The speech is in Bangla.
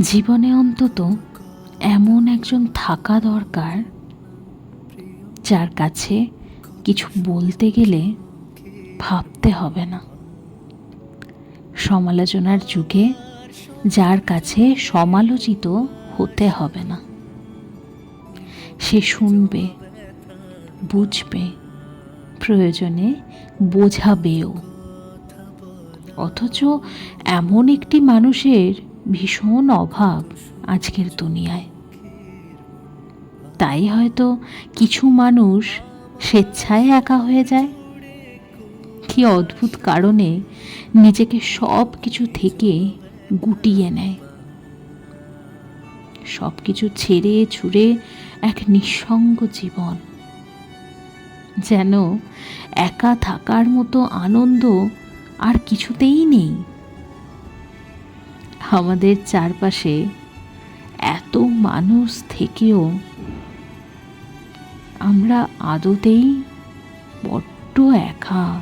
জীবনে অন্তত এমন একজন থাকা দরকার যার কাছে কিছু বলতে গেলে ভাবতে হবে না। সমালোচনার যুগে যার কাছে সমালোচিত হতে হবে না। সে শুনবে, বুঝবে, প্রয়োজনে বোঝাবেও। অথচ এমন একটি মানুষের ভীষণ অভাব আজকের দুনিয়ায়। তাই হয়তো কিছু মানুষ স্বেচ্ছায় একা হয়ে যায়, কি অদ্ভুত কারণে নিজেকে সব কিছু থেকে গুটিয়ে নেয়, সব কিছু ছেড়ে ছুড়ে এক নিঃসঙ্গ জীবন। যেন একা থাকার মতো আনন্দ আর কিছুতেই নেই। আমাদের চারপাশে এত মানুষ থেকেও আমরা আদতেই বড্ড একা।